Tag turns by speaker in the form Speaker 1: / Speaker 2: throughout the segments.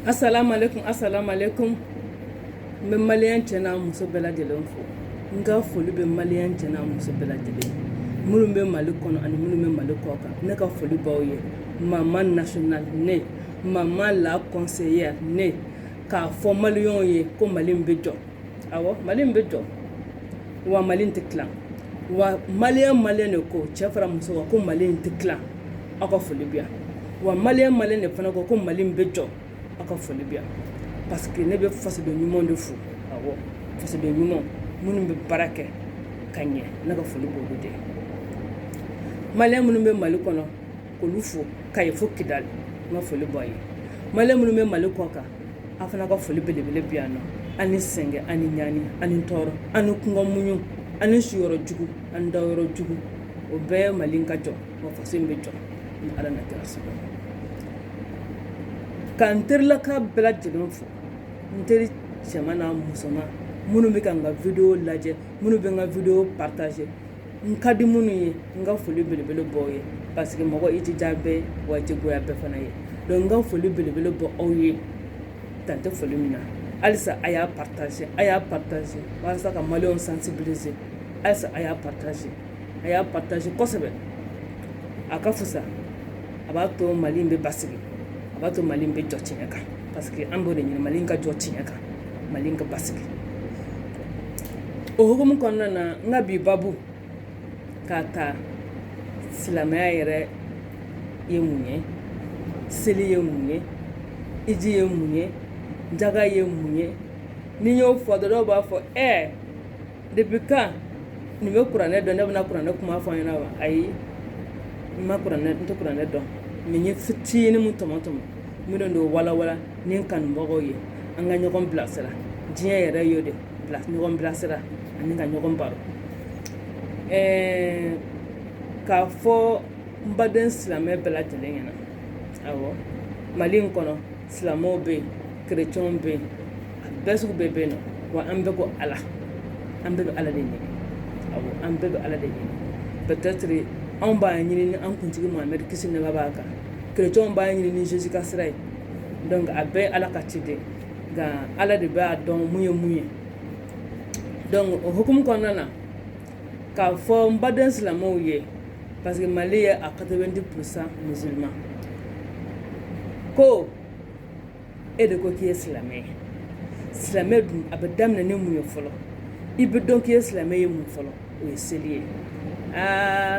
Speaker 1: Assalamu alaikum, assalamu alaikum. Mbe malien chena muso bela jelen fo. Nga foli be malien chena muso bela jelen. Mulu be mali kono ani mulu be mali koka. Ne ka foli bawo ye. Maman national ne. Maman la conseillère ne. Ka fo malion ye ko mali mbe jo. Awo, mali mbe jo. Wa mali nte clan. Wa malien ko chefra muso ko mali nte clan. Aka foli bia. Wa malien ne fana ko mali mbe jo. Aka foli bia. Parce que ne be face de ñumon de fou awo face de ñumon munu be barake kanye na ka foli bodo de malem munu be mali kono ko lu fo kay fo kidal na foli boye malem munu be mali koka afana ka foli belebele biano ani senge ani nyani ani toro ani kungo munyu ani shiyoro jugu ani daworo jugu o be mali nkajo mo fa sembe jo ni ala na tarso kan terla ka bela jidon fo nteri chamana musoma munu be kanga video laje munu be nga video partager nkadi munu ye nga foli belebele boye parce que moko iti jabe waje goya be fana ye donc nga foli belebele bo oye tante foli mina alisa aya partager wasa ka malion sensibiliser alisa aya partager kosebe akafusa abato malimbe basigi abato malimbe jotinyaka parce que ambode ni malinga jotinyaka malinga basigi ohukum konna na ngabi babu kata silamaya yere yemunye seli yemunye iji yemunye jaga yemunye ni yo fodoro ba fo depuis quand ni be kurane do ne bana kurane kuma fo yana ba ayi ma kurane to kurane do menye fitini mu tomato mi do wala nin kan mbogo ye anga nyogon blasera diya yere yode blas nyogon blasera ani nga nyogon baro ka fo mbaden islamé bela telengena awo malin kono islamo be chrétien be besu be no wa ambe ko ala de ni awo ambe ala de ni peut-être on ba nyini an kuntigi Mohamed kisine babaka chrétien ba nyini ni Jésus kasrai donc abe ala katide ga ala de ba don muye donc hukum konana ka fo mbaden islamo ye parce que Mali est à 90% musulman ko et de ko qui est islamé dum abadam na ne muye folo ibe donc qui est islamé ye mu folo o seli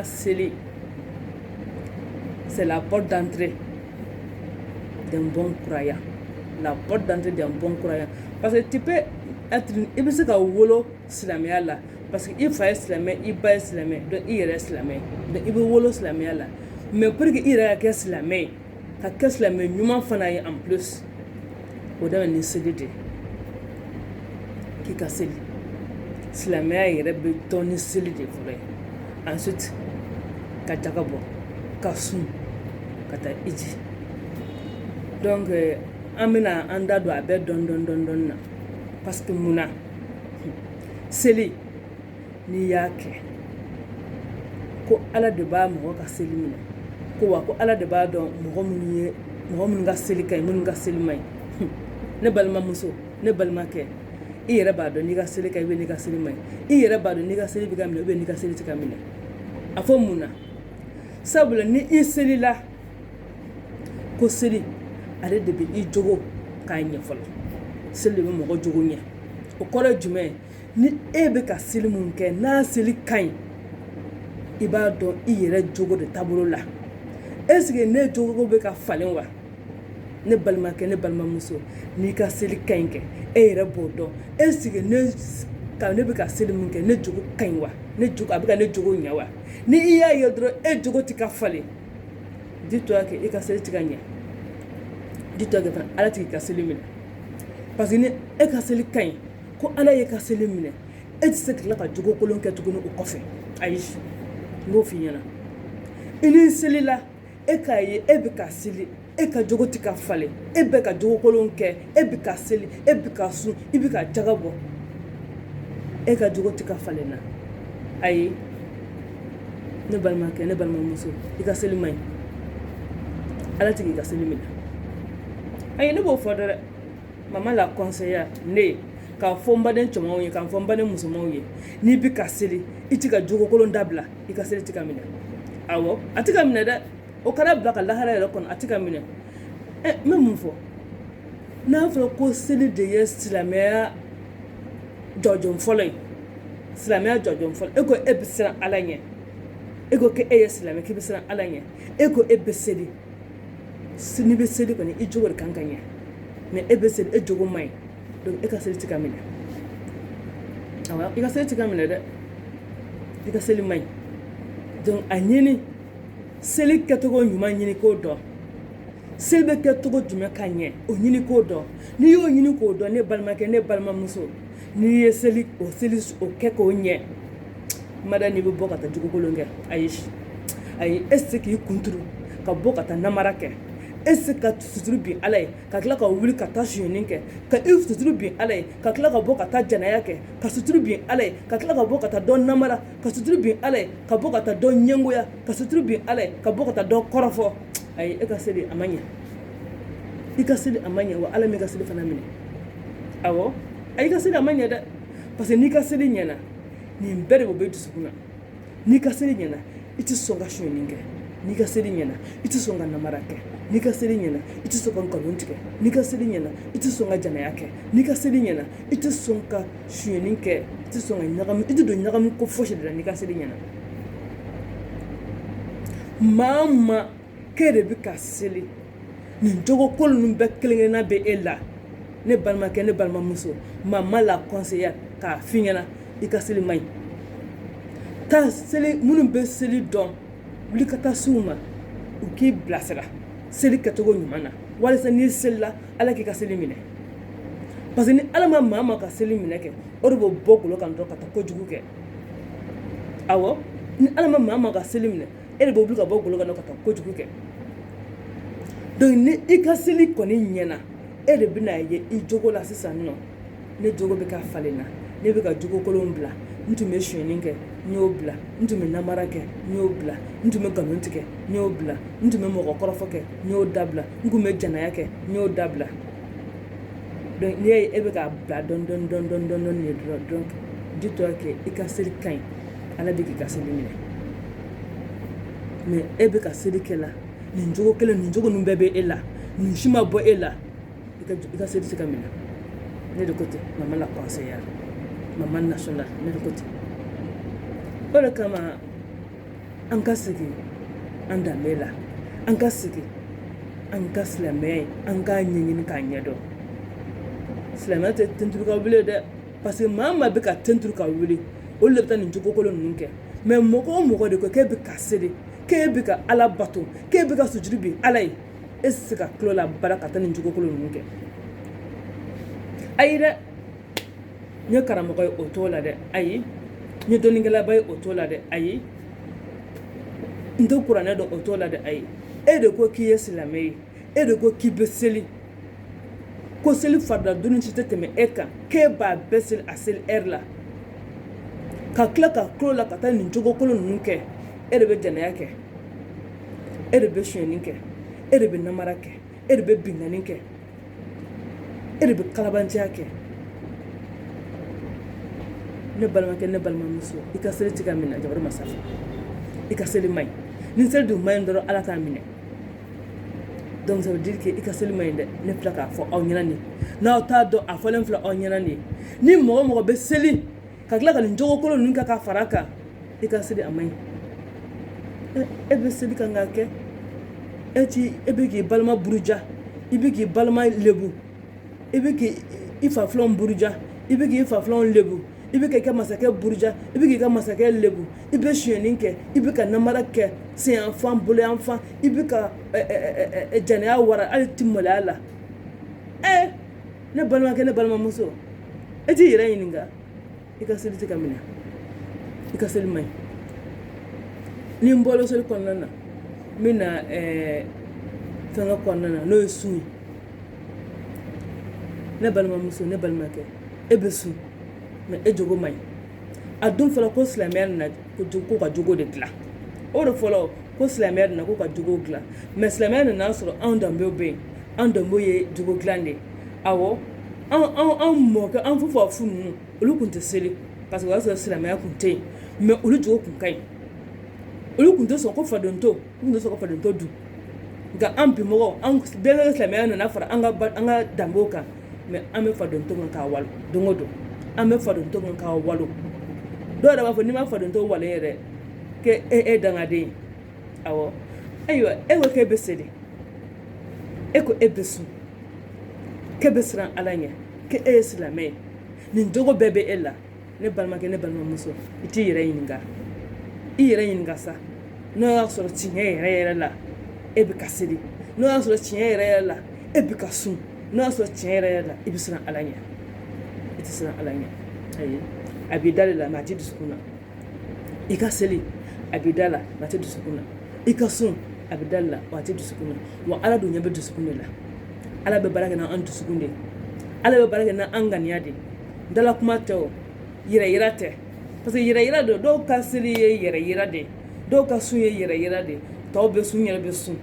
Speaker 1: seli c'est la porte d'entrée d'un bon croyant. La porte d'entrée d'un bon croyant. Parce que tu peux être il peut se ka wolo islamia là parce que il faut islamé il ba islamé donc il est islamé donc il veut wolo islamia là mais pour que il est islamé ka islamé nyuma fana en plus o da ni sedede ki ka seli islamia yere be toni seli de vrai ensuite ka jakabo ka sun ka ta iji donc amina anda do abe don na parce que muna seli ni yake ko ala de ba mo ka seli mina ko wa ko ala de ba don mo mun ga seli kay mun ga seli mai ne balma muso ne balma ke iyere ba do ni ga seli kay be ni ga seli mai iyere ba do ni ga seli bi ga mina be ni ga seli tika mina afo muna sabula ni seli la ko seli ale de bi I jogo ka nya folo seli be mo jogo nya o kore jume ni ebe ka seli mun ke na seli kan iba do iyere jogo de taburo la est-ce que ne jogo be ka falen wa ne balma ke ne balma muso ni ka seli kan ke ere bodo est-ce que ne ka ne be ka seli mun ke ne jogo kan wa ne jogo abika ne jogo nya wa ni iya yodro jogo tika fale dis-toi que ka seli tika nya dis-toi que ala tika seli mina parce que ne ka seli kan ko ala ye ka seli mina et se que la ka jogo kolon ke tugunu o kofe ayi ngo fi yana ini seli la ka ye be ka seli ka jogo tika fale be ka jogo kolon ke be ka seli be ka sun ibi ka jagabo ka jogo tika fale na ayi ne balma ke ne balma muso ka seli mai ala tigi ka seli mina ayi ne b'o fɔ dɛ maman la conseillère ne k'a fɔ n baden cɛmanw ye k'a fɔ n baden musomanw ye n'i bi ka seli i ti ka jogo kolon dabila i ka seli ti ka minɛ awɔ a ti ka minɛ dɛ o kɛra bila ka lahara yɛrɛ kɔnɔ a ti ka minɛ n bɛ mun fɔ n'a fɔra ko seli de ye silamɛya jɔjɔn fɔlɔ ye silamɛya jɔjɔn fɔlɔ e ko e bɛ siran ala ɲɛ e ko k'e ye silamɛ k'i bɛ siran ala ɲɛ e ko e bɛ seli n'i bɛ seli kɔni i jogo de kan ka ɲɛ mais e bɛ seli e jogo man ɲi donc e ka seli ti ka minɛ awɔ i ka seli ti ka minɛ dɛ i ka seli man ɲi donc a ɲini seli kɛcogo ɲuman ɲini k'o dɔn seli bɛ kɛ cogo jumɛn ka ɲɛ o ɲini k'o dɔn n'i y'o ɲini k'o dɔn ne balimakɛ ne balimamuso n'i ye seli o kɛ k'o ɲɛ mada n'i bɛ bɔ ka taa jugukolon kɛ ayi e tɛ se k'i kunturu ka bɔ ka taa namara kɛ e tɛ se ka suturu bin ala ye ka tila ka wuli ka taa suyɛni kɛ ka i suturu bin ala ye ka tila ka bɔ ka taa janaya kɛ ka suturu bin ala ye ka tila ka bɔ ka taa dɔ namara ka suturu bin ala ye ka bɔ ka taa dɔ ɲɛngoya ka suturu bin ala ye ka bɔ ka taa dɔ kɔrɔfɔ ayi e ka seli a ma ɲɛ i ka seli a ma ɲɛ wa ala min ka seli fana minɛ awɔ ayi i ka seli a ma ɲɛ dɛ parce que n'i ka seli ɲɛna nin bɛɛ de bɛ bɔ dusukun na n'i ka seli ɲɛna i tɛ sɔn ka suyɛni kɛ n'i ka seli ɲɛna i tɛ sɔn ka namara kɛ n'i ka seli ɲɛna i tɛ sɔn ka nkalon tigɛ n'i ka seli ɲɛna i tɛ sɔn ka janaya kɛ n'i ka seli ɲɛna i tɛ sɔn ka suyɛni kɛ i tɛ sɔn ka ɲagami i tɛ don ɲagami ko fosi de la n'i ka seli ɲɛna maa o maa k'e de bɛ ka seli nin jogo kolon ninnu bɛɛ kelen-kelenna bɛ e la ne balimakɛ ne balimamuso maman la conseillère k'a f'i ɲɛna i ka seli man ɲi taa seli minnu bɛ seli dɔn wuli ka taa s'u ma u k'i bilasira seli kɛcogo ɲuman na walasa n'i selila ala k'i ka seli minɛ parce que ni ala ma maa ma ka seli minɛ kɛ o de bɛ bɔ golo kan dɔrɔn ka taa kojugu kɛ awɔ ni ala ma maa ma ka seli minɛ e de bɛ wuli ka bɔ golo kan dɔrɔn ka taa kojugu kɛ donc ni i ka seli kɔni ɲɛna e de bɛna ye i jogo la sisan nɔ ne jogo bɛ ka falen na ne bɛ ka jogo kolon bila n tun bɛ suyɛni kɛ n y'o bila n tun bɛ namara kɛ n y'o bila n tun bɛ nkalon tigɛ n y'o bila n tun bɛ mɔgɔ kɔrɔfɔ kɛ n y'o dabila n tun bɛ janaya kɛ n y'o dabila donc n'i y'a ye e bɛ k'a bila dɔɔni dɔɔni dɔɔni dɔɔni dɔɔni de dɔrɔn donc dis-toi que i ka seli ka ɲi ala bɛ k'i ka seli minɛ mais e bɛ ka seli kɛ la nin jogo kelen nin jogo ninnu bɛɛ bɛ e la nin si ma bɔ e la i ka seli tɛ ka minɛ ne de ko ten maman la conseillère maman nationale ne de ko ten o de kama an ka segin an danbe la an ka segin an ka silamɛya ye an k'a ɲɛɲini k'a ɲɛdɔn silamɛya tɛ tenturu ka wuli dɛ parce que maa maa bɛ ka tenturu ka wuli olu de bɛ taa nin jogo kolon ninnu kɛ mais mɔgɔ o mɔgɔ de ko k'e bɛ ka seli k'e bɛ ka ala bato k'e bɛ ka sujuru bin ala ye e tɛ se ka tulo la baara ka taa nin jogo kolon ninnu kɛ ayi dɛ n ye karamɔgɔ ye o t'o la dɛ ayi n ye dɔnnikɛlaba ye o t'o la dɛ ayi n tɛ kuranɛ dɔn o t'o la dɛ ayi e de ko k'i ye silamɛ ye e de ko k'i bɛ seli ko seli farida dunni si tɛ tɛmɛ e kan k'e b'a bɛɛ seli a seli ɛri la ka tila ka tulo la ka taa nin jogo kolon ninnu kɛ e de bɛ janaya kɛ e de bɛ suyɛni kɛ e de bɛ namara kɛ e de bɛ binkani kɛ e de bɛ kalabanciya kɛ ne balimakɛ ne balimamuso i ka seli tɛ ka minɛ jabari masafa i ka seli man ɲi ni seli dun man ɲi dɔrɔn ala t'a minɛ donc ça veut dire que i ka seli man ɲi dɛ ne filɛ k'a fɔ aw ɲɛna nin n'aw t'a dɔn a fɔlen filɛ aw ɲɛna nin ni mɔgɔ mɔgɔ bɛ seli ka tila ka nin jogo kolon ninnu kɛ ka fara a kan i ka seli a man ɲi e bɛ seli kan k'a kɛ e bɛ k'i balima buruja i bɛ k'i balima lebu i bɛ k'i fafilanw buruja i bɛ k'i fafilanw lebu i bɛ k'i ka masakɛ buruja i bɛ k'i ka masakɛ lebu i bɛ suyɛni kɛ i bɛ ka namara kɛ senyanfan boloyanfan i bɛ ka janaya wara hali ti maloya la ne balimakɛ ne balimamuso e t'i yɛrɛ ɲininka i ka seli tɛ ka minɛ i ka seli man ɲi ni n bɔra seli kɔnɔna na n bɛ na fɛngɛ kɔnɔna na n'o ye sun ye ne balimamuso ne balimakɛ e bɛ sun mais e jogo man ɲi a dun fɔlɔ ko silamɛya nana ko ka jogo de dilan o de fɔlɔ ko silamɛya nana ko ka jogo dilan mais silamɛya nana sɔrɔ anw danbew bɛ yen an dambo ye jogo glande awo an mɔkɛ an fofa fu ninnu olu kun tɛ seli parce que o y'a sɔrɔ silamɛya kun tɛ yen mais olu jogo kun ka ɲi olu kun tɛ sɔn ko fadento kun tɛ sɔn ko fadento dun nka an bi mɔgɔ an bɛɛ silamɛya nana fara an ka danbew kan mais an bɛ fadento kan k'a walo don o don an bɛ fadento kan k'a walo dɔw yɛrɛ b'a fɔ n'i ma fadento wale yɛrɛ k'e ye dangaden ye awɔ ayiwa e ko k'e bɛ seli e ko e bɛ sun k'e bɛ siran ala ɲɛ k'e ye silamɛ ye nin jogo bɛɛ bɛ e la ne balimakɛ ne balimamuso i t'i yɛrɛ ɲininka sa n'o y'a sɔrɔ tiɲɛ yɛrɛ la e bɛ ka seli n'o y'a sɔrɔ tiɲɛ yɛrɛ la e bɛ ka sun n'o y'a sɔrɔ tiɲɛ yɛrɛ la i bɛ siran ala ɲɛ i tɛ siran ala ɲɛ ayi a b'i da de la mɛ a tɛ dusukun na i ka seli a b'i da la mɛ a tɛ dusukun na i ka sun a bɛ da de la wa a tɛ dusukun na wa ala dun ɲɛ bɛ dusukun de la ala bɛ baara kɛ n'an dusukun de ala bɛ baara kɛ n'an ŋaniya de dala kuma tɛ o yɛrɛ yira tɛ parce que yɛrɛ yira de dɔw ka seli ye yɛrɛ yira de dɔw ka sun ye yɛrɛ yira de tɔw bɛ sun n yɛrɛ bɛ sun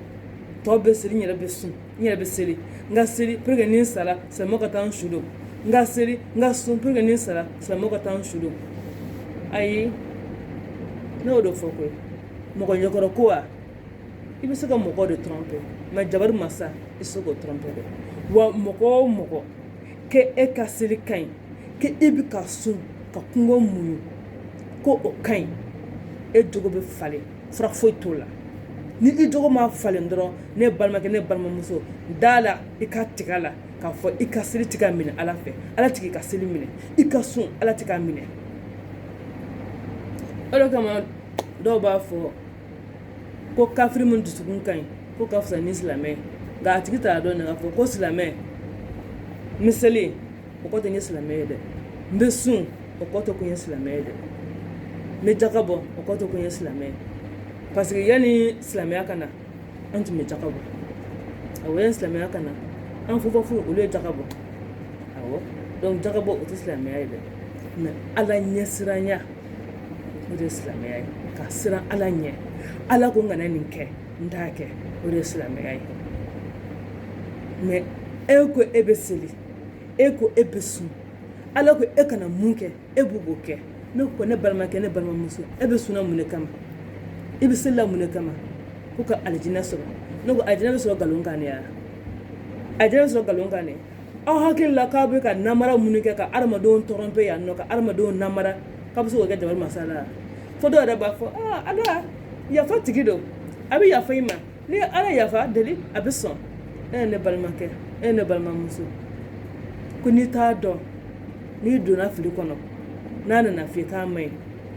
Speaker 1: tɔw bɛ seli n yɛrɛ bɛ sun n yɛrɛ bɛ seli n ka seli pour que ni n sara silamɛw ka taa n su don n ka seli n ka sun pour que ni n sara silamɛw ka taa n su don ayi ne y'o de fɔ koyi mɔgɔ ɲɛkɔrɔ ko wa i bɛ se ka mɔgɔw de tromper mais jabari masa i tɛ se k'o tromper dɛ wa mɔgɔ o mɔgɔ k'e ka seli ka ɲi k'e bɛ ka sun ka kungo muɲu ko o ka ɲi e jogo bɛ falen fura foyi t'o la ni i jogo ma falen dɔrɔn ne balimakɛ ne balimamuso da la i ka tigɛ a la k'a fɔ i ka seli tɛ ka minɛ ala fɛ ala tɛ k'i ka seli minɛ i ka sun ala tɛ k'a minɛ o de kama dɔw b'a fɔ ko kafiri min dusukun ka ɲi ko ka fisa ni silamɛ nka a tigi t'a dɔn k'a fɔ ko silamɛ n bɛ seli o kɔ tɛ n ye silamɛ ye dɛ n bɛ sun o kɔ tɛ ko n ye silamɛ ye dɛ n bɛ jaka bɔ o kɔ tɛ ko n ye silamɛ ye parce que yanni silamɛya ka na an tun bɛ jaka bɔ awɔ yanni silamɛya ka na an fofafu olu ye jaka bɔ awɔ donc jaka bɔ o tɛ silamɛya ye dɛ mais ala ɲɛsiranya o de ye silamɛya ye ka siran ala ɲɛ ala ko n kana nin kɛ n t'a kɛ o de ye silamɛya ye mais e ko e bɛ seli e ko e bɛ sun ala ko e kana mun kɛ e b'o kɛ ne ko ne balimakɛ ne balimamuso e bɛ sunna mun de kama i bɛ seli la mun de kama ko ka alijinɛ sɔrɔ ne ko alijinɛ bɛ sɔrɔ nkalon kan de ya alijinɛ bɛ sɔrɔ nkalon kan de aw hakili la k'aw bɛ ka namara mun kɛ ka adamadenw tɔrɔmpe yan nɔ ka adamadenw namara k'a bɛ se k'o kɛ jabari masala fo dɔw yɛrɛ b'a fɔ ala yafa tigi don a bɛ yafa i ma ni ala yafa deli a bɛ sɔn e ye ne balimakɛ e ye ne balimamuso ko n'i t'a dɔn n'i donna fili kɔnɔ n'a nana f'i k'a ma ɲi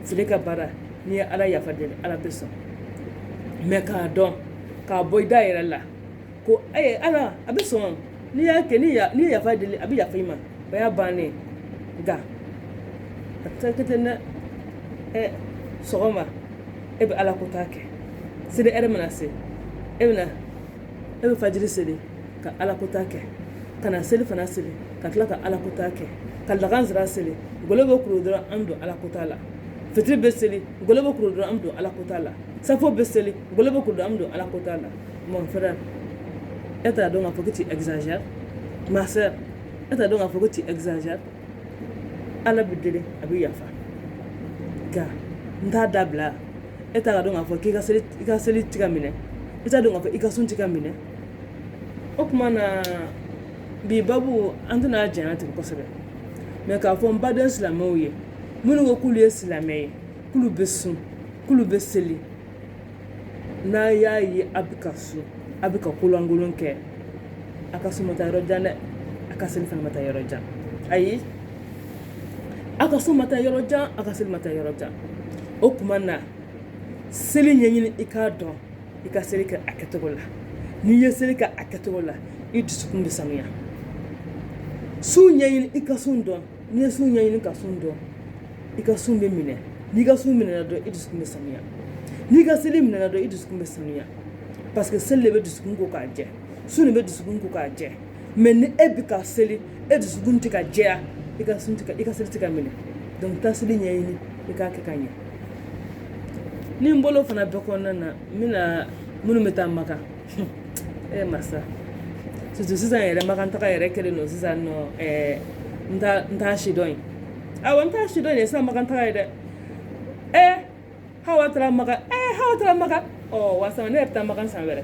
Speaker 1: fili ka baara n'i ye ala yafa deli ala bɛ sɔn mais k'a dɔn k'a bɔ i da yɛrɛ la ko ala a bɛ sɔn n'i y'a kɛ n'i ye yafa deli a bɛ yafa i ma o y'a bannen nka a tɛ kɛ ten dɛ sɔgɔma e bɛ ala ko ta kɛ seli ɛrɛ mana se e bɛ fajiri seli ka ala ko ta kɛ ka na seli fana seli ka tila ka ala ko ta kɛ ka lagan sira seli golo bɛ kuru dɔrɔn an don ala ko ta la fitiri bɛ seli golo bɛ kuru dɔrɔn an don ala ko ta la safo bɛ seli golo bɛ kuru dɔrɔn an don ala ko ta la mon frère e t'a dɔn k'a fɔ que tu exagères ma sœur e t'a dɔn k'a fɔ que tu exagères ala bɛ deli a bɛ yafa nka n t'a dabila e t'a dɔn k'a fɔ k'i ka seli tɛ ka minɛ e t'a dɔn k'a fɔ i ka sun tɛ ka minɛ o tuma na bi babu an tɛna janya tigɛ kosɛbɛ mais k'a fɔ n baden silamɛw ye minnu ko k'olu ye silamɛ ye k'olu bɛ sun k'olu bɛ seli n'a y'a ye a bɛ ka sun a bɛ ka kolonkolon kɛ a ka sun ma taa yɔrɔ jan dɛ a ka seli fana ma taa yɔrɔ jan ayi a ka sun ma taa yɔrɔ jan a ka seli ma taa yɔrɔ jan o tuma na seli ɲɛɲini i k'a dɔn i ka seli kɛ a kɛcogo la n'i ye seli kɛ a kɛcogo la i dusukun bɛ sanuya sun ɲɛɲini i ka sun dɔn n'i ye sun ɲɛɲini ka sun dɔn i ka sun bɛ minɛ n'i ka sun minɛna dɔn i dusukun bɛ sanuya n'i ka seli minɛna dɔn i dusukun bɛ sanuya parce que seli de bɛ dusukun ko k'a jɛ sun de bɛ dusukun ko k'a jɛ mais ni e bɛ ka seli e dusukun tɛ ka jɛya i ka seli tɛ ka minɛ donc taa seli ɲɛɲini i k'a kɛ ka ɲɛ ni n bolo fana bɛɛ kɔnɔna na n bɛna minnu bɛ taa maka masa tutu sisan yɛrɛ makantaga yɛrɛ kɛlen don sisan nɔ n t'a sidɔn ye awɔ n t'a sidɔn ye sisan makantaga ye dɛ Hawa taara maka wasa ne yɛrɛ taa makan san wɛrɛ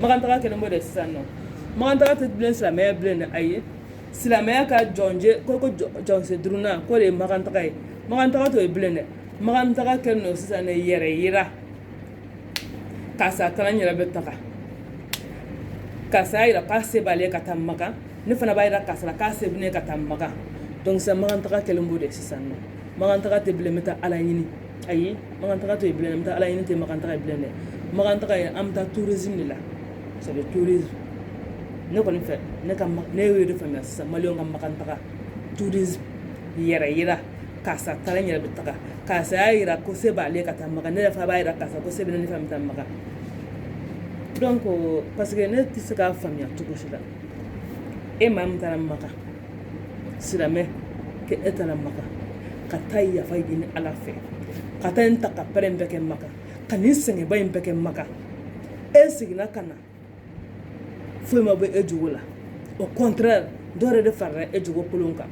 Speaker 1: makantaga kɛlen bɔ de sisan nɔ makantaga tɛ bilen silamɛya bilen dɛ ayi silamɛya ka jɔnse durunna k'o de ye makantaga ye makantaga t'o ye bilen dɛ makantaga kɛlen don sisan ne yɛrɛ yira karisa kalan yɛrɛ bɛ taga karisa y'a yira k'a se b'ale ye ka taa maka ne fana b'a yira karisa la k'a se bɛ ne ka taa maka donc sisan makantaga kɛlen b'o de sisan nɔ makantaga tɛ bilen n bɛ taa ala ɲini ayi makantaga t'o ye bilen n bɛ taa ala ɲini tɛ makantaga ye bilen dɛ makantaga ye an bɛ taa tourisme de la c'est le tourisme ne kɔni fɛ ne y'o de faamuya sisan maliyɛnw ka makantaga tourisme yɛrɛ yira karisa taara n yɛrɛ bɛ taga karisa y'a yira ko se b'ale ye ka taa maka ne yɛrɛ fana b'a yira karisa ko se bɛ ne fana bɛ taa maka donc parce que ne tɛ se k'a faamuya cogo si la e maa min taara maka silamɛ ke e taara maka ka taa yafa ɲini ala fɛ ka taa n ta ka pɛrɛn in bɛɛ kɛ maka ka nin sɛgɛnba in bɛɛ kɛ maka e seginna ka na foyi ma bɔ e jogo la au contraire dɔ yɛrɛ de farala e jogo kolon kan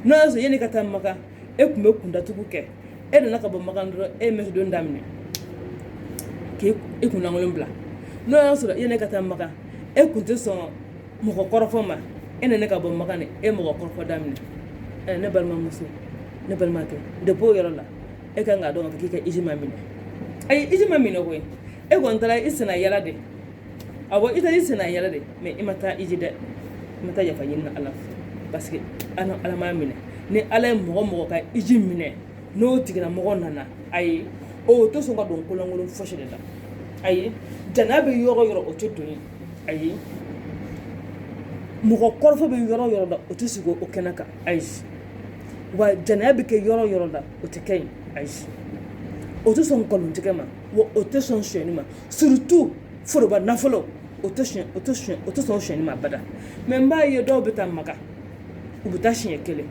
Speaker 1: n'o y'a sɔrɔ yanni ka taa maka e tun bɛ kundatugu kɛ e nana ka bɔ maka dɔrɔn e ye mɛsidon daminɛ k'i kunlankolon bila n'o y'a sɔrɔ yanni ka taa maka e tun tɛ sɔn mɔgɔ kɔrɔfɔ ma e nana ka bɔ maka ni e mɔgɔ kɔrɔfɔ daminɛ ne balimamuso ne balimakɛ depuis o yɔrɔ la e kan k'a dɔn k'a fɔ k'i ka iji ma minɛ ayi iji ma minɛ koyi e kɔni taara i sena yala de awɔ i taara i sena yala de mais i ma taa iji dɛ i ma taa yafa ɲini ala fɛ parce que ala m'a minɛ ni ala ye mɔgɔ ka iji minɛ n'o tigila mɔgɔ nana ayi o tɛ sɔn ka don kolonkolon fosi de la ayi jana bɛ yɔrɔ o yɔrɔ o tɛ don ye ayi mɔgɔ kɔrɔfɔ bɛ yɔrɔ o yɔrɔ la o tɛ sigi o kɛnɛ kan ayi wa janaya bɛ kɛ yɔrɔ o yɔrɔ la o tɛ kɛ yen ayi o tɛ sɔn nkalontigɛ ma wa o tɛ sɔn sonyɛni ma surtout foroba nafolo o tɛ sɔn sonyɛni ma abada mais n b'a ye dɔw bɛ taa maka u bɛ taa siɲɛ kelen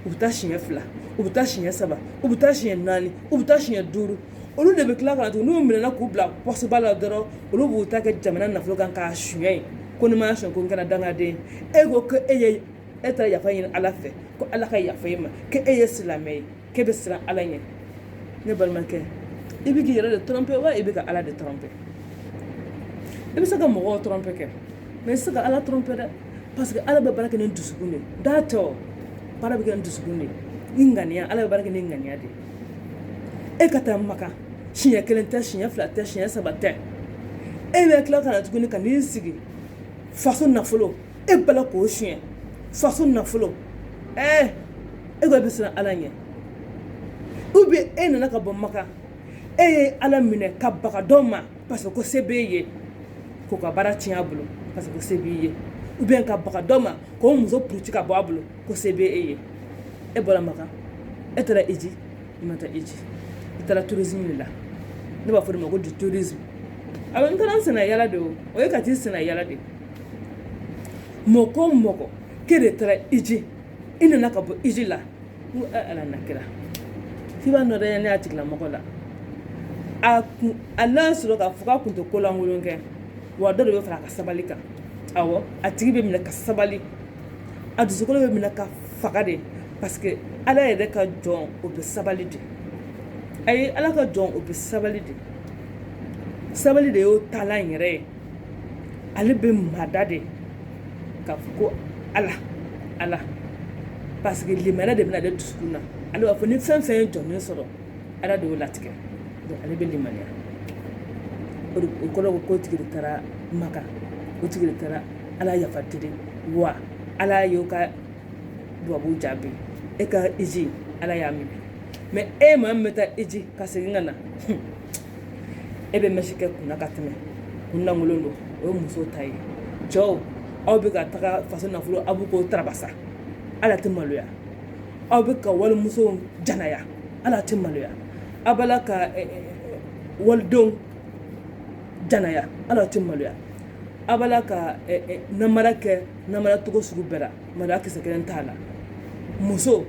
Speaker 1: u bɛ taa siɲɛ fila u bɛ taa siɲɛ saba u bɛ taa siɲɛ naani u bɛ taa siɲɛ duuru olu de bɛ tila ka na tugun n'u minɛna k'u bila pɔsiba la dɔrɔn olu b'u ta kɛ jamana nafolo kan k'a suɲɛ yen ko ni ma sɔn ko n kɛra dangaden e ko ko e taara yafa ɲini ala fɛ ko ala ka yafa i ma ko e ye silamɛ ye k'e bɛ siran ala ɲɛ ne balimakɛ i bɛ k'i yɛrɛ de tromper wa i bɛ ka ala de tromper i bɛ se ka mɔgɔw tromper kɛ mais i tɛ se ka ala tromper dɛ parce que ala bɛ baara kɛ ni dusukun de daa tɔ baara bɛ kɛ ni dusukun de ni ŋaniya ala bɛ baara kɛ ni ŋaniya de e ka taa maka siɲɛ kelen tɛ siɲɛ fila tɛ siɲɛ saba tɛ e bɛ tila ka na tuguni ka n'i sigi faso nafolo e bala k'o suɲɛ faso nafolo e ko e bɛ siran ala ɲɛ ou bien e nana ka bɔ maka e ye ala minɛ ka baga dɔ ma parce que ko se b'e ye k'o ka baara tiɲɛ a bolo parce que ko se b'i ye ou bien ka baga dɔ ma k'o muso puruti ka bɔ a bolo ko se b'e ye e bɔra maka e taara iji i ma taa iji i taara tourisme de la ne b'a fɔ de ma ko du tourisme awɔ n taara n sɛnɛ yala de o ye ka t'i sɛnɛ yala de mɔgɔ o mɔgɔ k'e de taara iji i nana ka bɔ iji la n ko ala na kira f'i b'a nɔ dɛ ne y'a tigilamɔgɔ la a n'a sɔrɔ k'a fɔ k'a tun tɛ ko lankolon kɛ wa dɔ de bɛ fara a ka sabali kan awɔ a tigi bɛ minɛ ka sabali a dusukolo bɛ minɛ ka faga de parce que ala yɛrɛ ka jɔn o bɛ sabali de ayi ala ka jɔn o bɛ sabali de y'o taalan yɛrɛ ye ale bɛ mada de k'a fɔ ko ala parce que limaniya de bɛna ale dusukun na ale b'a fɔ ni fɛn fɛn ye jɔnnen sɔrɔ ala de y'o latigɛ donc ale bɛ limaniya o kɔrɔ ko tigi de taara maka o tigi de taara ala yafa deli wa ala y'o ka duwabu jaabi e ka iji ala y'a minɛ mais e maa min bɛ taa iji ka segin ka na e bɛ mɛsi kɛ kunna ka tɛmɛ kun lankolon don o ye muso ta ye cɛw aw bɛ ka taga faso nafolo aw bɛ k'o tarabasa ala tɛ maloya aw bɛ ka walimuso janaya ala tɛ maloya aw b'a la ka walidenw janaya ala tɛ maloya aw b'a la ka namara kɛ namara cogo sugu bɛɛ la maloya kisɛ kelen t'a la muso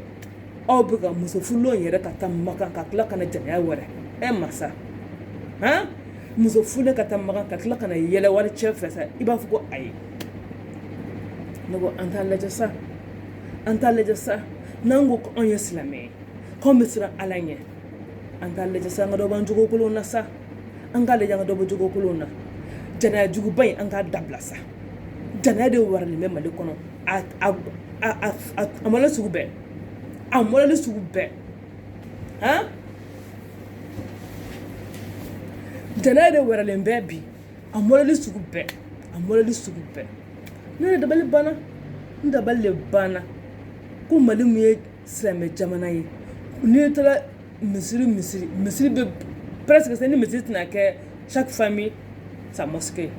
Speaker 1: aw bɛ ka muso furulenw yɛrɛ ka taa makan ka tila ka na janaya wɛrɛ masa muso furulen ka taa makan ka tila ka na yɛlɛ wali cɛ fɛ sa i b'a fɔ ko ayi ne ko an t'a lajɛ sa n'an ko anw ye silamɛ ye k'anw bɛ siran Ala ɲɛ an t'a lajɛ sa an ka dɔ b'an jogo kolon na sa an k'a lajɛ an ka dɔ bɔ jogo kolon na janaya juguba in an k'a dabila sa janaya de waralen bɛ Mali kɔnɔ a mɔdɛli sugu bɛɛ han janaya de waralen bɛ bi a mɔdɛli sugu bɛɛ ne de dabali banna n dabali de banna ko Mali mun ye silamɛ jamana ye n'i taara misiri bɛ presque ni misiri tɛna kɛ chaque famille sa mosquée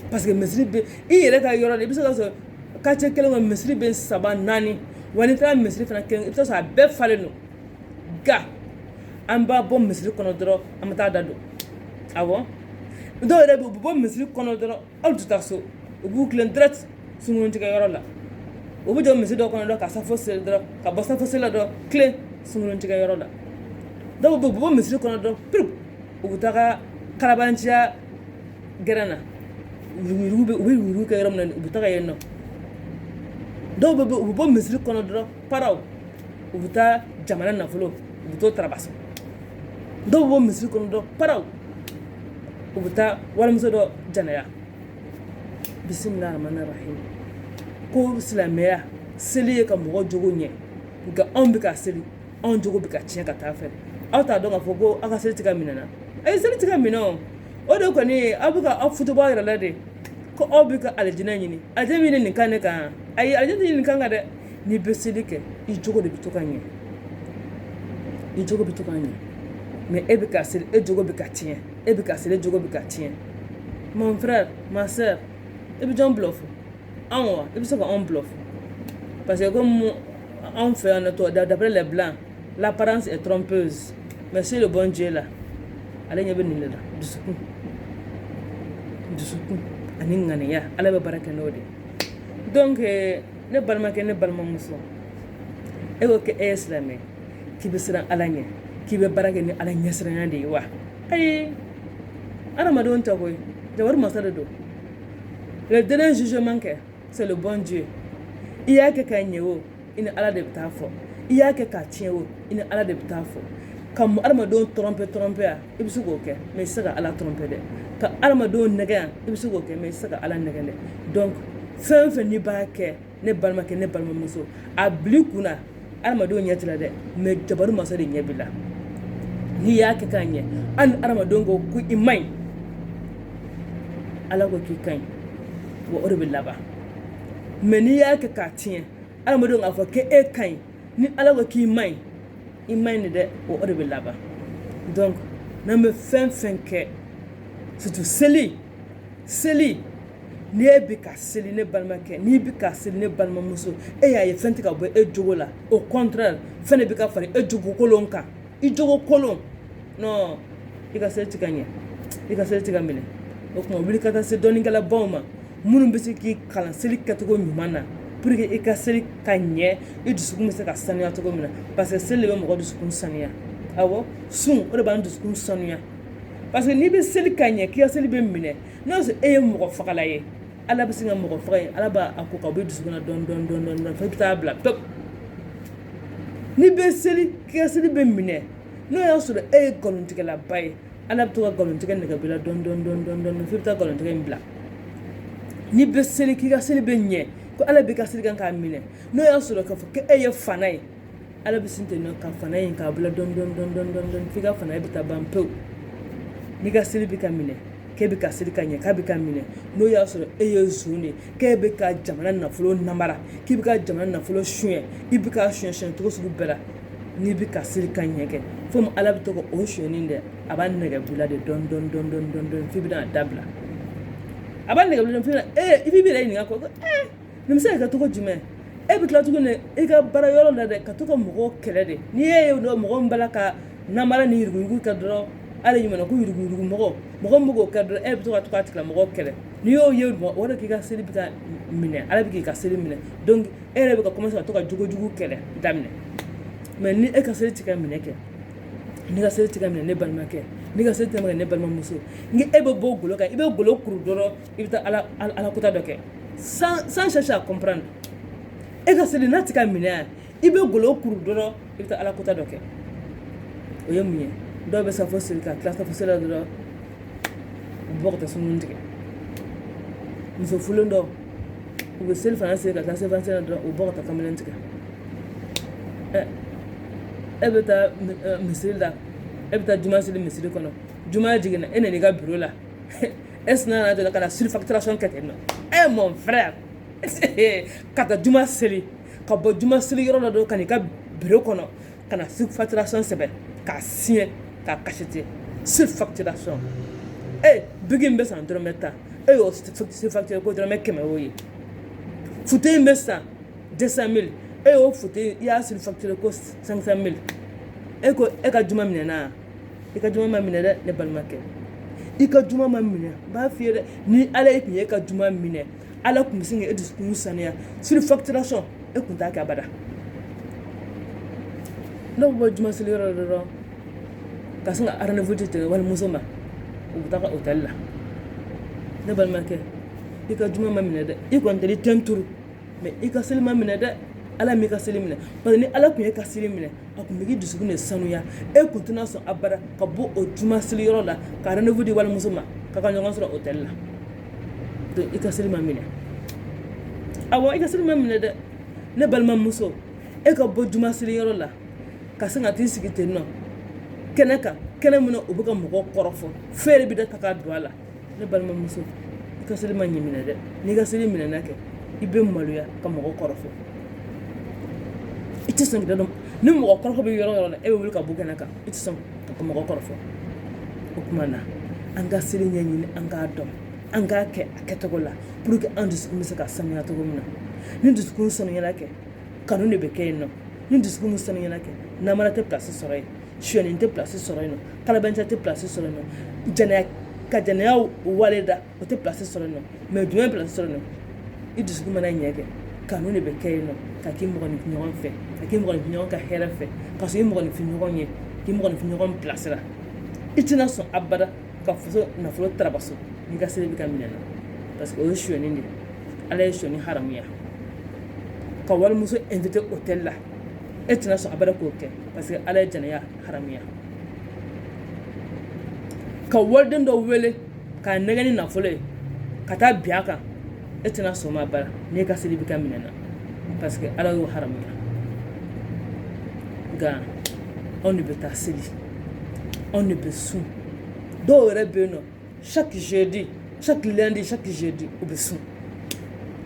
Speaker 1: parce que misiri bɛ i yɛrɛ ka yɔrɔ la i bɛ se ka sɔrɔ quartier kelen kɔnɔ misiri bɛ 3 4 wa n'i taara misiri fana kelen i bɛ taa sɔrɔ a bɛɛ falen don nka an b'a bɔ misiri kɔnɔ dɔrɔn an bɛ taa da don awɔ dɔw yɛrɛ bɛ u bɛ bɔ misiri kɔnɔ dɔrɔn hali tɛ taa so u b'u tilen direct sunkuruntigɛyɔrɔ la u bɛ jɔ misiri dɔ kɔnɔ dɔrɔn ka safo seli dɔrɔn ka bɔ safo seli la dɔrɔn tilen sunkuruntigɛyɔrɔ la dɔw bɛ u bɛ bɔ misiri kɔnɔ dɔrɔn pewu u bɛ taa kalabanciya gɛrɛn na u bɛ yurugu kɛ yɔrɔ min na u bɛ taga yen nɔ dɔw bɛ u bɛ bɔ misiri kɔnɔ dɔrɔn paraw u bɛ taa jamana nafolo u bɛ t'o tarabasi dɔw bɛ bɔ misiri kɔnɔ dɔrɔn paraw u bɛ taa walimuso dɔ janaya bisimilahi rahmani rahim ko silamɛya seli ye ka mɔgɔ jogo ɲɛ nka anw bɛ ka seli anw jogo bɛ ka tiɲɛ ka taa fɛ aw t'a dɔn k'a fɔ ko aw ka seli tɛ ka minɛ na ayi seli tɛ ka minɛ o de kɔni aw bɛ ka aw futuba aw yɛrɛ la de ko aw bɛ ka alijinɛ ɲini alijinɛ ɲini nin kan ne kan ayi alijinɛ tɛ ɲini nin kan kan dɛ n'i bɛ seli kɛ i jogo de bɛ to ka ɲɛ mais e bɛ ka seli e jogo bɛ ka tiɲɛ mon frère ma sœur e bɛ jɔn bluff anw wa e bɛ se ka anw bluff parce que comme anw fɛ yan nɔ d'après les blancs l'apparence est trompeuse mais c'est le bon Dieu là ale ɲɛ bɛ nin de la dusukun ani ŋaniya ala bɛ baara kɛ n'o de donc ne balimakɛ ne balimamuso e ko k'e ye silamɛ k'i bɛ siran Ala ɲɛ k'i bɛ baara kɛ ni Ala ɲɛsiranya de ye wa ayi adamadenw tɛ koyi jabaru masa de don le dernier jugement kɛ c'est le bon Dieu i y'a kɛ k'a ɲɛ o i ni Ala de bɛ taa fɔ i y'a kɛ k'a tiɲɛ o i ni Ala de bɛ taa fɔ ka adamadenw tromper yan i bɛ se k'o kɛ mais i tɛ se ka Ala tromper dɛ ka adamadenw nɛgɛ yan i bɛ se k'o kɛ mais i tɛ se ka Ala nɛgɛ dɛ donc fɛn o fɛn n'i b'a kɛ ne balimakɛ ne balimamuso a bila i kunna adamadenw ɲɛ t'i la dɛ mais jabaru masa de ɲɛ b'i la n'i y'a kɛ k'a ɲɛ hali ni adamadenw ko ko i man ɲi Ala ko k'i ka ɲi wa o de bɛ laban mais n'i y'a kɛ k'a tiɲɛ adamadenw k'a fɔ k'e ka ɲi ni Ala ko k'i man ɲi i man ɲi dɛ wa o de bɛ laban donc n'an bɛ fɛn fɛn kɛ surtout seli n'i bɛ ka seli ne balimakɛ n'i bɛ ka seli ne balimamuso e y'a ye fɛn tɛ ka bɔ e jogo la au contraire fɛn de bɛ ka fara e jogo kolon kan i jogo kolon non i ka seli tɛ ka ɲɛ i ka seli tɛ ka minɛ o tuma wuli ka taa se dɔnnikɛlabaw ma minnu bɛ se k'i kalan seli kɛcogo ɲuman na pour que i ka seli ka ɲɛ i dusukun bɛ se ka sanuya cogo min na parce que seli de bɛ mɔgɔ dusukun sanuya awɔ sun o de b'an dusukun sanuya parce que n'i bɛ seli ka ɲɛ k'i ka seli bɛ minɛ n'o sɔrɔ e ye mɔgɔ fagala ye Ala bɛ se ka mɔgɔ faga ye Ala b'a ko k'aw bɛ dusukun na dɔɔni fo i bɛ taa bila pewu n'i bɛ seli k'i ka seli bɛ minɛ n'o y'a sɔrɔ e ye nkalontigɛlaba ye Ala bɛ to ka nkalontigɛ nɛgɛ b'i la dɔɔni fo i bɛ taa nkalontigɛ in bila n'i bɛ seli k'i ka seli bɛ ɲɛ ko Ala b'i ka seli kan k'a minɛ n'o y'a sɔrɔ k'a fɔ k'e ye fana ye Ala bɛ sin ten nɔ ka fana in k'a bila dɔɔni f'i ka fana ye bɛ taa ban pewu n'i ka seli bɛ ka minɛ k'e bɛ ka seli ka ɲɛ k'a bɛ ka minɛ n'o y'a sɔrɔ e ye zon de k'e bɛ ka jamana nafolo namara k'i bɛ ka jamana nafolo suɲɛ i bɛ ka suɲɛ cogo sugu bɛɛ la n'i bɛ ka seli ka ɲɛ kɛ fo mu Ala bɛ to ka o suɲɛni dɛ a b'a nɛgɛ b'i la de dɔɔni f'i bɛna dabila a b'a nɛgɛ b'i la f'i bɛna i b'i yɛrɛ ɲininka ko nin bɛ se ka kɛ cogo jumɛn e bɛ tila tuguni i ka baara yɔrɔ la dɛ ka to ka mɔgɔw kɛlɛ de n'i ye mɔgɔ min b'a la ka namara ni yuruguyurugu kɛ dɔrɔn ale ɲuman ko yuruguyurugu mɔgɔ min bɛ k'o kɛ dɔrɔn e bɛ to ka k'a tigila mɔgɔ kɛlɛ n'i y'o ye o de k'i ka seli bɛ ka minɛ Ala bɛ k'i ka seli minɛ donc e yɛrɛ bɛ ka commencer ka to ka jogojugu kɛlɛ daminɛ mais ni e ka seli tɛ ka minɛ kɛ n'i ka seli tɛ ka minɛ ne balimakɛ ni ka seli tɛmɛ ne balimamuso ngi e bɛ bɔ golo kan i bɛ golo kuru dɔrɔn i bɛ taa ala kota dɔ kɛ sans chercher à comprendre e ka seli n'a ti ka minɛ yan i bɛ golo kuru dɔrɔn i bɛ taa ala kota dɔ kɛ o ye mun ye dɔw bɛ sa fo seli ka tila sa fo seli la dɔrɔn u bɔ ka taa sunu tigɛ muso fulen dɔw u bɛ seli fana seli ka taa seli fana seli la dɔrɔn u bɔ ka taa kamalen tigɛ e bɛ taa misiri la e bɛ taa juma seli misiri kɔnɔ juma jiginna e nan'i ka bureau la e sinna dɔ la ka na surfacturation kɛ ten nɔ mon frère ka taa juma seli ka bɔ juma seli yɔrɔ la dɔrɔn ka n'i ka bureau kɔnɔ ka na surfacturation sɛbɛn k'a siɲɛ k'a cacheter surfacturation bigi in bɛ san dɔrɔmɛ 10 e y'o surfacturer ko dɔrɔmɛ 100 y'o ye fauteuil in bɛ san 200 000 e y'o fauteuil i y'a surfacturer ko 500 000 e ko e ka juma minɛna i ka juma ma minɛ dɛ ne balimakɛ i ka juma ma minɛ n b'a f'i ye dɛ ni ala ye tun ye e ka juma minɛ ala tun bɛ sin ka e dusukun saniya surfacturation e tun t'a kɛ abada n'aw bɔ juma seli yɔrɔ la dɔrɔn ka sin ka rendez-vous di tigɛ walimuso ma u bɛ taa hôtel la ne balimakɛ i ka juma ma minɛ dɛ i kɔni tɛ i tɛ n turu mais i ka seli ma minɛ dɛ ala m'i ka seli minɛ parce que ni ala tun ye ka seli minɛ a tun bɛ k'i dusukun de sanuya e tun tɛna sɔn abada ka bɔ o juma seli yɔrɔ la ka rendez-vous di walimuso ma ka ka ɲɔgɔn sɔrɔ hôtel la donc i ka seli ma minɛ awɔ i ka seli ma minɛ dɛ ne balimamuso e ka bɔ juma seli yɔrɔ la ka sin ka t'i sigi ten nɔ kɛnɛ kan kɛnɛ min na u bɛ ka mɔgɔ kɔrɔfɔ feere bɛ da ta ka don a la ne balimamuso i ka seli ma ɲɛ minɛ dɛ n'i ka seli minɛna kɛ i bɛ maloya ka mɔgɔ kɔrɔfɔ i tɛ sɔn k'i da dɔn ni mɔgɔ kɔrɔfɔ bɛ yɔrɔ yɔrɔ la e bɛ wuli ka bɔ kɛnɛ kan i tɛ sɔn ka mɔgɔ kɔrɔfɔ o tuma na an ka seli ɲɛɲini an k'a dɔn an k'a kɛ a kɛcogo la pour que an dusukun bɛ se ka sanuya cogo min na ni dusukun sanuyala kɛ kanu de bɛ kɛ yen nɔ ni dusukun sanuyala kɛ namara tɛ place sɔrɔ yen suyɛnni tɛ place sɔrɔ yen nɔ kalabɛncɛ tɛ place sɔrɔ yen nɔ jɛnɛya ka jɛnɛya wale da o tɛ place sɔrɔ yen nɔ mais jumɛn place sɔrɔ yen nɔ i dusukun mana ɲɛ kɛ kanu de bɛ kɛ yen nɔ ka k'i mɔgɔninfin ɲɔgɔn fɛ ka k'i mɔgɔninfin ɲɔgɔn ka hɛrɛ fɛ ka sɔrɔ i mɔgɔninfin ɲɔgɔn ye k'i mɔgɔninfin ɲɔgɔn bilasira i tɛna sɔn abada ka faso nafolo tarabaso n'i ka seli bɛ ka minɛ na parce que o ye suyɛnni de ye ala ye suyɛnni haramuya ka walimuso invité hôtel la e tɛna sɔn abada k'o kɛ parce que ala ye jɛnɛya haramuya ka waliden dɔ wele k'a nɛgɛ ni nafolo ye ka taa bin a kan e tɛna sɔn ma abada n'i ka seli bɛ ka minɛ na parce que ala y'o haramuya nka anw de bɛ taa seli anw de bɛ sun dɔw yɛrɛ bɛ yen nɔ chaque jeudi chaque lundi chaque jeudi u bɛ sun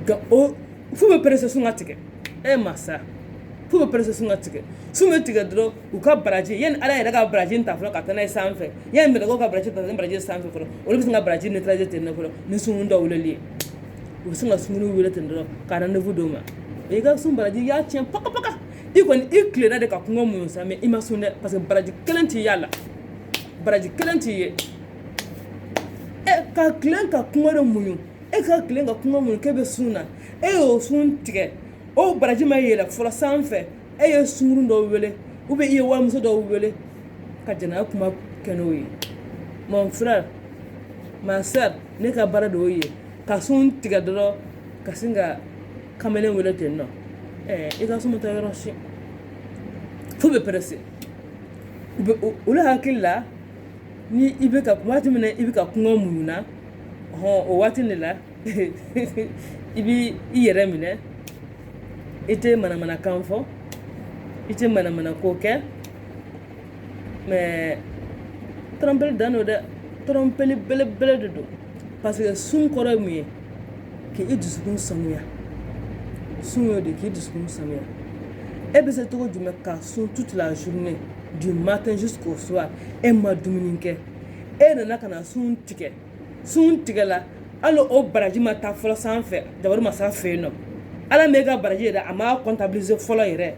Speaker 1: nka o f'u bɛ perese sun ka tigɛ masa f'u bɛ perese sun ka tigɛ sun bɛ tigɛ dɔrɔn u ka baraji yanni ala yɛrɛ ka baraji ta fɔlɔ ka taa n'a ye sanfɛ yanni mɛlɛkɛw ka baraji ta baraji sanfɛ fɔlɔ olu bɛ sin ka baraji nettoyer ten nɔ fɔlɔ ni sun dɔ wulili ye u bɛ sin ka sunkuruw wele ten dɔrɔn ka rendez-vous d'o ma i ka sun baraji i y'a tiɲɛ paka paka i kɔni i tilenna de ka kɔngɔ muɲu sa mais i ma sun dɛ parce que baraji kelen t'i y'a la baraji kelen t'i ye ka tilen ka kɔngɔ de muɲu e ka tilen ka kɔngɔ muɲu k'e bɛ sun na e y'o sun tigɛ o baraji ma yɛlɛ fɔlɔ sanfɛ e ye sunkurun dɔw wele ou bien i ye walimuso dɔw wele ka jɛnɛya kuma kɛ n'o ye mon frère ma sœur ne ka baara de y'o ye ka sun tigɛ dɔrɔn ka sin ka kamalen wele ten nɔ i ka sun bɛ taa yɔrɔ si f'u bɛ perese olu hakili la ni i bɛ ka waati min na i bɛ ka kɔngɔ muɲu na o waati de la i b'i yɛrɛ minɛ i tɛ manamanakan fɔ i tɛ manamanako kɛ mais trɔmpeli dan don dɛ trɔmpeli belebele de don parce que sun kɔrɔ ye mun ye k'i dusukun sanuya sun y'o de k'i dusukun sanuya e bɛ se cogo jumɛn ka sun toute la journée du matin jusqu'au soir e ma dumuni kɛ e nana ka na sun tigɛ la hali o baraji ma taa fɔlɔ sanfɛ jabaru ma s'a fɛ yen nɔ ala m'e ka baraji yɛrɛ a ma comptabiliser fɔlɔ yɛrɛ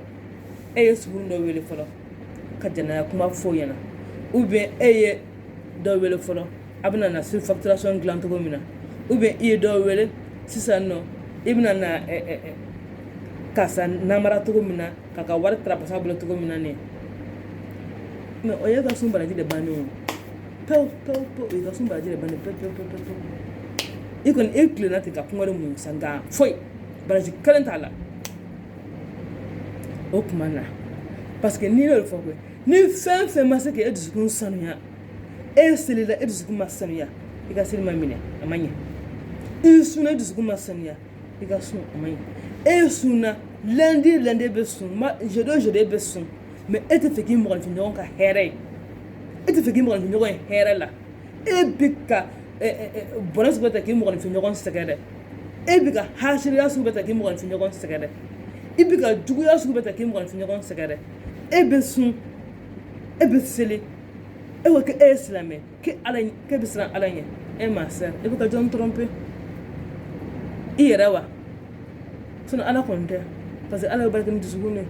Speaker 1: e ye sunkurun dɔ wele fɔlɔ ka jɛnɛya kuma f'o ɲɛna ou bien e ye dɔ wele fɔlɔ a bɛna na surfacturation dilan cogo min na ou bien i ye dɔ wele sisan nɔ i bɛna na karisa namara cogo min na k'a ka wari tarapasa bolo cogo min na ne mais o ye ka sun baraji de bannen o pew i ka sun baraji de bane pew i kɔni e tilenna ten ka kuma de mun san nka foyi baraji kelen t'a la o kuma na parce que n'i y'o de fɔ koyi ni fɛn fɛn ma se k'e dusukun sanuya e selila e dusukun ma sanuya i ka seli ma minɛ a ma ɲɛ i sunna e dusukun ma sanuya i ka sun a ma ɲɛ e sunna lundi bɛ sun jeudi bɛ sun mais e tɛ fɛ k'i mɔgɔninfin ɲɔgɔn ka hɛrɛ ye e tɛ fɛ k'i mɔgɔninfin ɲɔgɔn ye hɛrɛ la e bɛ ka bɔnɛ sugu bɛ ta k'i mɔgɔninfin ɲɔgɔn sɛgɛrɛ e bɛ ka hasiriya sugu bɛ ta k'i mɔgɔninfin ɲɔgɔn sɛgɛrɛ i bɛ ka juguya sugu bɛ ta k'i mɔgɔninfin ɲɔgɔn sɛgɛrɛ e bɛ sun e bɛ seli e ko k'e ye silamɛ k'e bɛ siran ala ɲɛ e ma sɛr e bɛ ka jɔn tromper i yɛrɛ wa sinon ala kɔni tɛ parce que ala bɛ barika ni dusukun de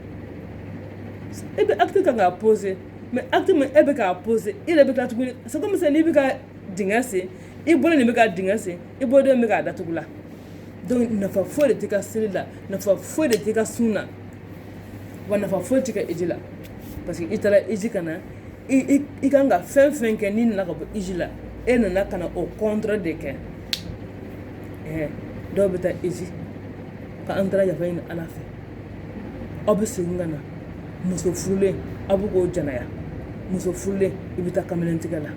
Speaker 1: e bɛ acte kan k'a poser mais acte min e bɛ k'a poser i yɛrɛ bɛ taa tuguni c'est comme ça n'i bɛ ka dingɛ sen i bolo nin bɛ ka dingɛ sen i boloden bɛ k'a datugu la donc nafa foyi de tɛ ka seli la nafa foyi de tɛ ka sun na wa nafa foyi tɛ ka hiji la parce que i taara hiji ka na i kan ka fɛn fɛn kɛ n'i nana ka bɔ hiji la e nana ka na o contre de kɛ dɔw bɛ taa hiji ka an taara yafa ɲini ala fɛ aw bɛ segin ka na muso furulen aw bɛ k'o janaya muso furulen i bɛ taa kamalentigɛ la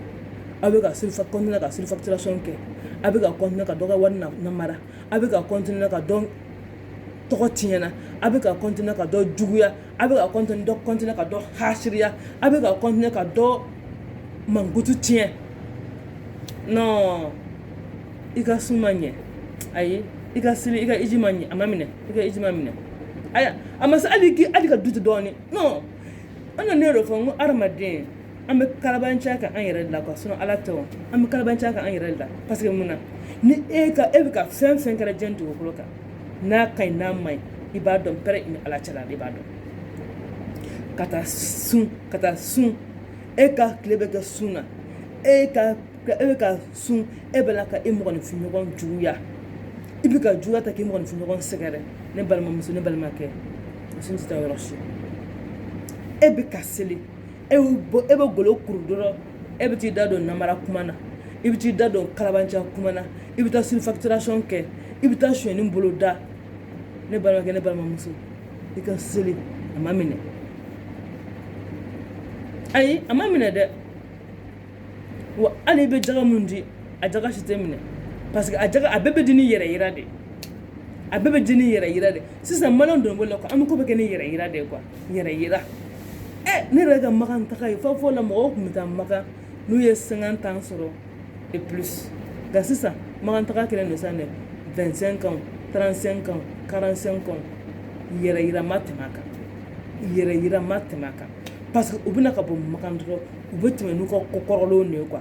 Speaker 1: aw bɛ ka continuer ka surfacturation kɛ aw bɛ ka continuer ka dɔ ka wari namara aw bɛ ka continuer ka dɔ tɔgɔ tiɲɛna aw bɛ ka continuer ka dɔ juguya aw bɛ ka continuer ka dɔ hasiriya aw bɛ ka continuer ka dɔ mankutu tiɲɛ non i ka sun ma ɲɛ ayi i ka seli i ka hiji ma ɲɛ a ma minɛ i ka hiji ma minɛ aya a ma se hali ka du tɛ dɔɔnin non an na ne yɛrɛ fɔ n ko adamaden an bɛ kalabanciya kɛ an yɛrɛ de la quoi sinon ala tɛ o an bɛ kalabanciya kɛ an yɛrɛ de la parce que mun na ni e bɛ ka fɛn fɛn kɛra diɲɛ dugukolo kan n'a ka ɲi n'a ma ɲi i b'a dɔn pɛrɛ i ni ala cɛla i b'a dɔn ka taa sun e ka tile bɛ kɛ sun na e bɛ ka sun e bɛ la ka e mɔgɔninfin ɲɔgɔn juguya i bɛ ka juguya ta k'i mɔgɔninfin ɲɔgɔn sɛgɛrɛ ne balimamuso ne balimakɛ sun tɛ taa yɔrɔ si e bɛ ka seli e bɛ golo kuru dɔrɔn e bɛ t'i da don namara kuma na i bɛ t'i da don kalabanciya kuma na i bɛ taa surfacturation kɛ i bɛ taa sonyɛni bolo da ne balimakɛ ne balimamuso i ka seli a ma minɛ ayi a ma minɛ dɛ wa hali i bɛ jaga mun di a jaga si tɛ minɛ parce que a bɛɛ bɛ di ni yɛrɛ yira de a bɛɛ bɛ di ni yɛrɛ yira de sisan maliyɛnw dɔrɔn bolo la quoi an bɛ ko bɛ kɛ ni yɛrɛ yira de quoi yɛrɛ yira ne yɛrɛ ka makan taga ye fɔlɔ la mɔgɔw tun bɛ taa makan n'u ye 50 ans sɔrɔ et plus nka sisan makan taga kɛlen don sisan dɛ 25 ans 35 ans 45 ans yɛrɛ yira ma tɛmɛ a kan parce que u bɛna ka bɔ makan dɔrɔn u bɛ tɛmɛ n'u ka kokɔrɔlenw de ye quoi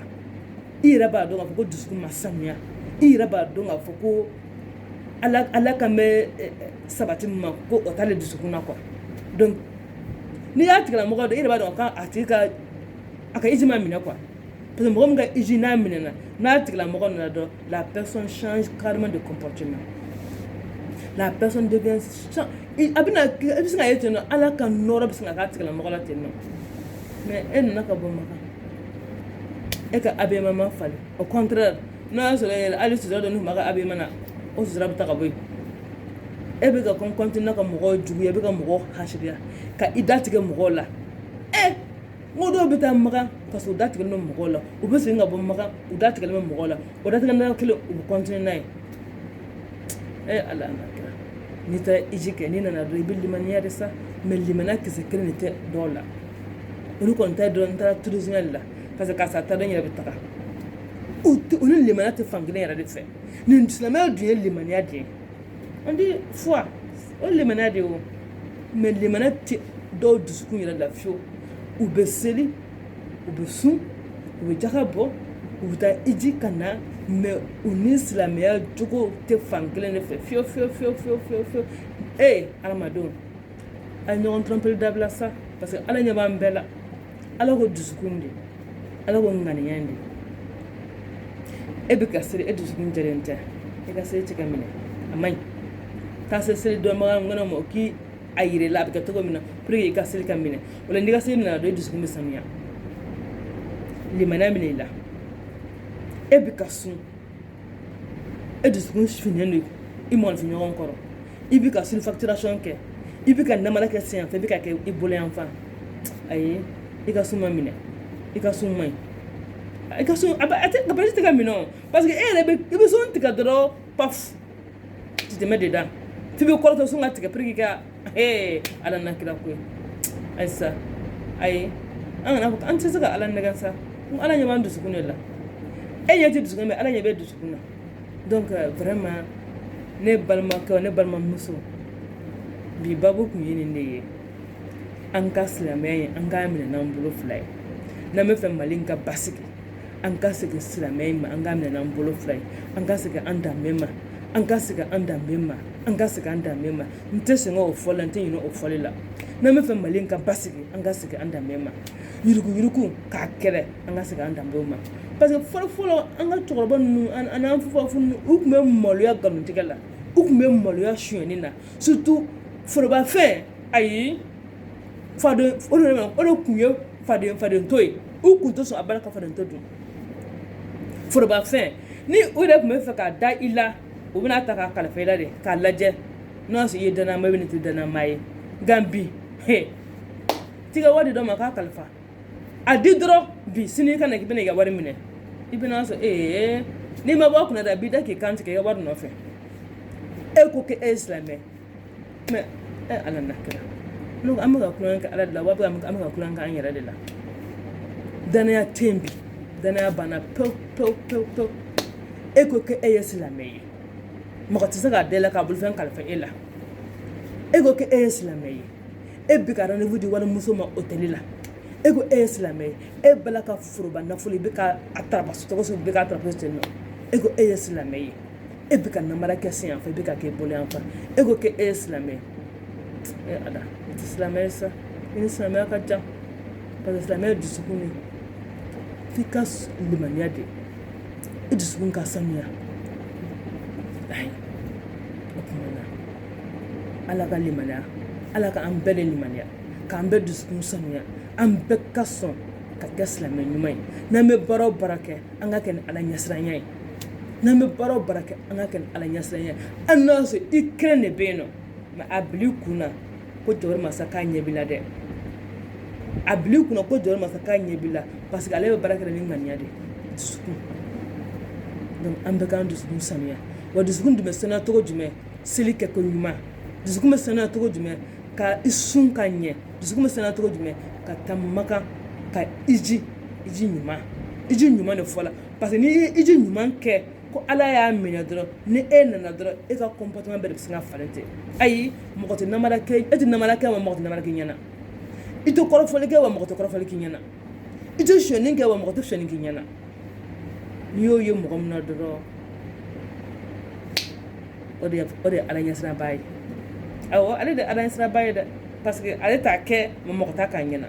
Speaker 1: i yɛrɛ b'a dɔn k'a fɔ ko dusukun ma sanuya i yɛrɛ b'a dɔn k'a fɔ ko ala kan bɛ sabati min ma ko o t'ale dusukun na quoi donc n'i y'a tigilamɔgɔ dɔn i yɛrɛ b'a dɔn a tigi ka hiji ma minɛ quoi parce que mɔgɔ min ka hiji n'a minɛna n'a tigilamɔgɔ nana dɔn la personne change carrément de comportement la personne devient a bɛ se ka ye ten nɔ ala ka nɔɔrɔ bɛ se ka k'a tigilamɔgɔ la ten nɔ mais e nana ka bɔ makan e ka habillement ma falen au contraire n'a y'a sɔrɔ yɛrɛ hali sutura dɔ n'u tun b'a ka habillement na o sutura bɛ ta ka bɔ yen e bɛ ka continuer ka mɔgɔw juguya e bɛ ka mɔgɔw hasiriya ka i datigɛ mɔgɔw la n ko dɔw bɛ taa makan parce que u datigɛlen bɛ mɔgɔw la u bɛ segin ka bɔ makan u datigɛlen bɛ mɔgɔw la o datigɛlen kelen u bɛ continuer n'a ye ala n'a kɛra n'i taara hiji kɛ n'i nana dɔrɔn i bɛ limaniya de sa mais limaniya kisɛ kelen de tɛ dɔw la olu kɔni ta ye dɔrɔn n taara tourisme la parce que karisa ta dɔn n yɛrɛ bɛ taga u ni limaniya tɛ fan kelen yɛrɛ de fɛ nin silamɛya dun ye limaniya de ye on dit foi o ye limaniya de ye o mais limaniya tɛ dɔw dusukun yɛrɛ la fiyewu u bɛ seli u bɛ sun u bɛ jaga bɔ u bɛ taa hiji ka na mais u ni silamɛya jogo tɛ fan kelen de fɛ fiyewu adamadenw a ye ɲɔgɔn tromper dabila sa parce que ala ɲɛ b'an bɛɛ la ala ko dusukun de ala ko ŋaniya de e bɛ ka seli e dusukun jɛlen tɛ e ka seli tɛ ka minɛ a man ɲi taa se seli dɔnbaga ŋana ma o k'i a yira la a bɛ kɛ cogo min na pour que i ka seli ka minɛ o la n'i ka seli minɛ dɔrɔn i dusukun bɛ sanuya limaniya minɛ i la e bɛ ka sun e dusukun finnen de i mɔgɔnfin ɲɔgɔn kɔrɔ i bɛ ka surfacturation kɛ i bɛ ka namara kɛ sen yan fɛ i bɛ ka kɛ i bolo yan fan ayi i ka sun ma minɛ i ka sun man ɲi i ka sun a tɛ tɛ ka minɛ o parce que e yɛrɛ i bɛ sun tigɛ dɔrɔn paf ti tɛmɛ de da f'i bɛ kɔrɔtɔ sun ka tigɛ pour que ka ala na kira ko ye ayi sa ayi an kana fɔ an tɛ se ka ala nɛgɛ sa ala ɲɛ b'an dusukun de la e ɲɛ tɛ dusukun mɛ ala ɲɛ bɛ dusukun na donc vraiment ne balimakɛw ne balimamuso bi babu kun ye nin de ye an ka silamɛya ye an k'a minɛ n'an bolo fila ye n'an bɛ fɛ mali in ka basigi an ka segin silamɛya in ma an k'a minɛ n'an bolo fila ye an ka segin an danbe ma an ka segin an danbe ma an ka segin an danbe ma n tɛ sɛgɛn o fɔli la n tɛ ɲinɛ o fɔli la n'an bɛ fɛ mali in ka basigi an ka segin an danbe ma yurugu k'a kɛlɛ an ka segin an danbew ma parce que fɔlɔ an ka cɛkɔrɔba ninnu an'an fufafu ninnu u tun bɛ maloya nkalontigɛ la u tun bɛ maloya sonyɛni na surtout forobafɛn ayi faden o de tun ye fadento ye u tun tɛ sɔn a baara ka fadento dun forobafɛn ni o de tun bɛ fɛ k'a da i la u bɛna ta k'a kalifa i la de k'a lajɛ n'o y'a sɔrɔ i ye danama ye tɛ danama ye nka bi tigɛ wari dɔ ma k'a kalifa a di dɔrɔn bi sini ka na k'i bɛna i ka wari minɛ i bɛna sɔrɔ n'i ma bɔ a kunna da b'i da k'i kan tigɛ i ka wari nɔfɛ e ko k'e ye silamɛ mais ala na kira donc an bɛ ka kulonkɛ kɛ ala de la wa an bɛ ka kulonkɛ kɛ an yɛrɛ de la danaya tɛ yen bi danaya banna pewu e ko k'e ye silamɛ ye mɔgɔ tɛ se k'a da i la k'a bolofɛn kalifa e la e ko k'e ye silamɛ ye e bɛ ka rendez-vous di walimuso ma hôtel la e ko e ye silamɛ ye e bala ka foroba nafolo i bɛ ka a tarabasi cogo sugu bɛ ka tarabasi ten nɔ e ko e ye silamɛ ye e bɛ ka namara kɛ sen yan fɛ i bɛ ka kɛ bolo yan fan e ko k'e ye silamɛ ye ala o tɛ silamɛ ye sa i ni silamɛya ka jan parce que silamɛya ye dusukun de f'i ka limaniya de i dusukun ka sanuya ayi o tuma na ala ka limaniya ala ka an bɛɛ de limaniya k'an bɛɛ dusukun sanuya an bɛɛ ka sɔn ka kɛ silamɛ ɲuman ye n'an bɛ baara o baara kɛ an ka kɛ ni ala ɲɛsiranya ye n'an bɛ baara o baara kɛ an ka kɛ ni ala ɲɛsiranya ye hali n'a sɔrɔ i kelen de bɛ yen nɔ mɛ a bila i kun na ko jawari masa k'a ɲɛ b'i la dɛ a bila i kun na ko jawari masa k'a ɲɛ b'i la parce que ale bɛ baara kɛ ni ŋaniya de dusukun donc an bɛɛ k'an dusukun sanuya wa dusukun dun bɛ sanuya cogo jumɛn seli kɛ ko ɲuman dusukun bɛ sanuya cogo jumɛn ka i sun ka ɲɛ dusukun bɛ sanuya cogo jumɛn ka taa makan ka iji ɲuman de fɔ la parce que n'i ye iji ɲuman kɛ ko ala y'a minɛ dɔrɔn ni e nana dɔrɔn e ka comportement bɛɛ de bɛ se ka falen ten ayi mɔgɔ tɛ namara kɛ e tɛ namara kɛ wa mɔgɔ tɛ namara kɛ ɲɛna i tɛ kɔrɔfɔli kɛ wa mɔgɔ tɛ kɔrɔfɔli k'i ɲɛna i tɛ sonyɛni kɛ wa mɔgɔ tɛ sonyɛni k'i ɲɛna n'i y'o ye mɔgɔ min na dɔrɔn o de ye ala ɲɛsiraba ye awɔ ale de ye ala ɲɛsiraba ye dɛ parce que ale t'a kɛ mɛ mɔgɔ t'a k'a ɲɛna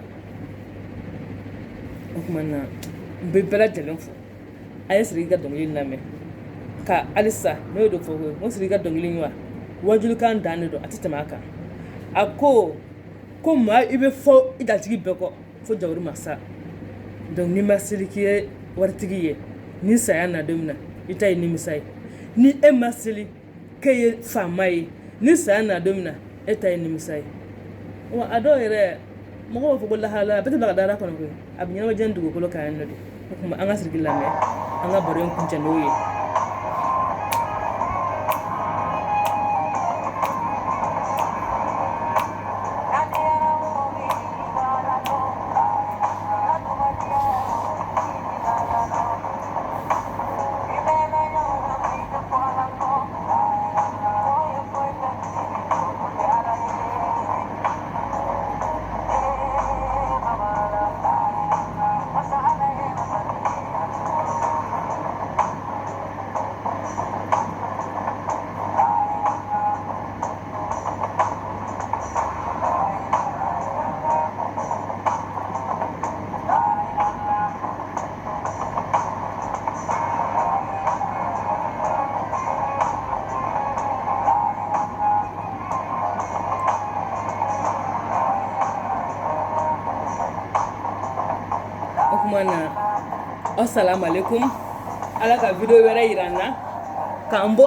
Speaker 1: o tuma na n bɛ bɛɛ lajɛlen fo a ye sigi i ka dɔnkili lamɛn ka halisa ne y'o de fɔ ko n ko sigi i ka dɔnkili in wa wajulikan dan de don a tɛ tɛmɛ a kan a ko maa i bɛ fɔ i jatigi bɛɛ kɔ fo jawari masa donc n'i ma seli k'i ye waritigi ye ni saya na don min na i ta ye nimisa ye ni e ma seli k'e ye faama ye ni saya na don min na e ta ye nimisa ye wa a dɔw yɛrɛ mɔgɔw b'a fɔ ko lahala a bɛɛ tɛ bila ka da ala kɔnɔ koyi a bɛ ɲɛnabɔ dugukolo kan yan nɔ de o tuma an ka sigi lamɛn an ka baro in kuncɛ n'o ye Assalamu alaikum ala ka video wɛrɛ yira n na k'an bɔ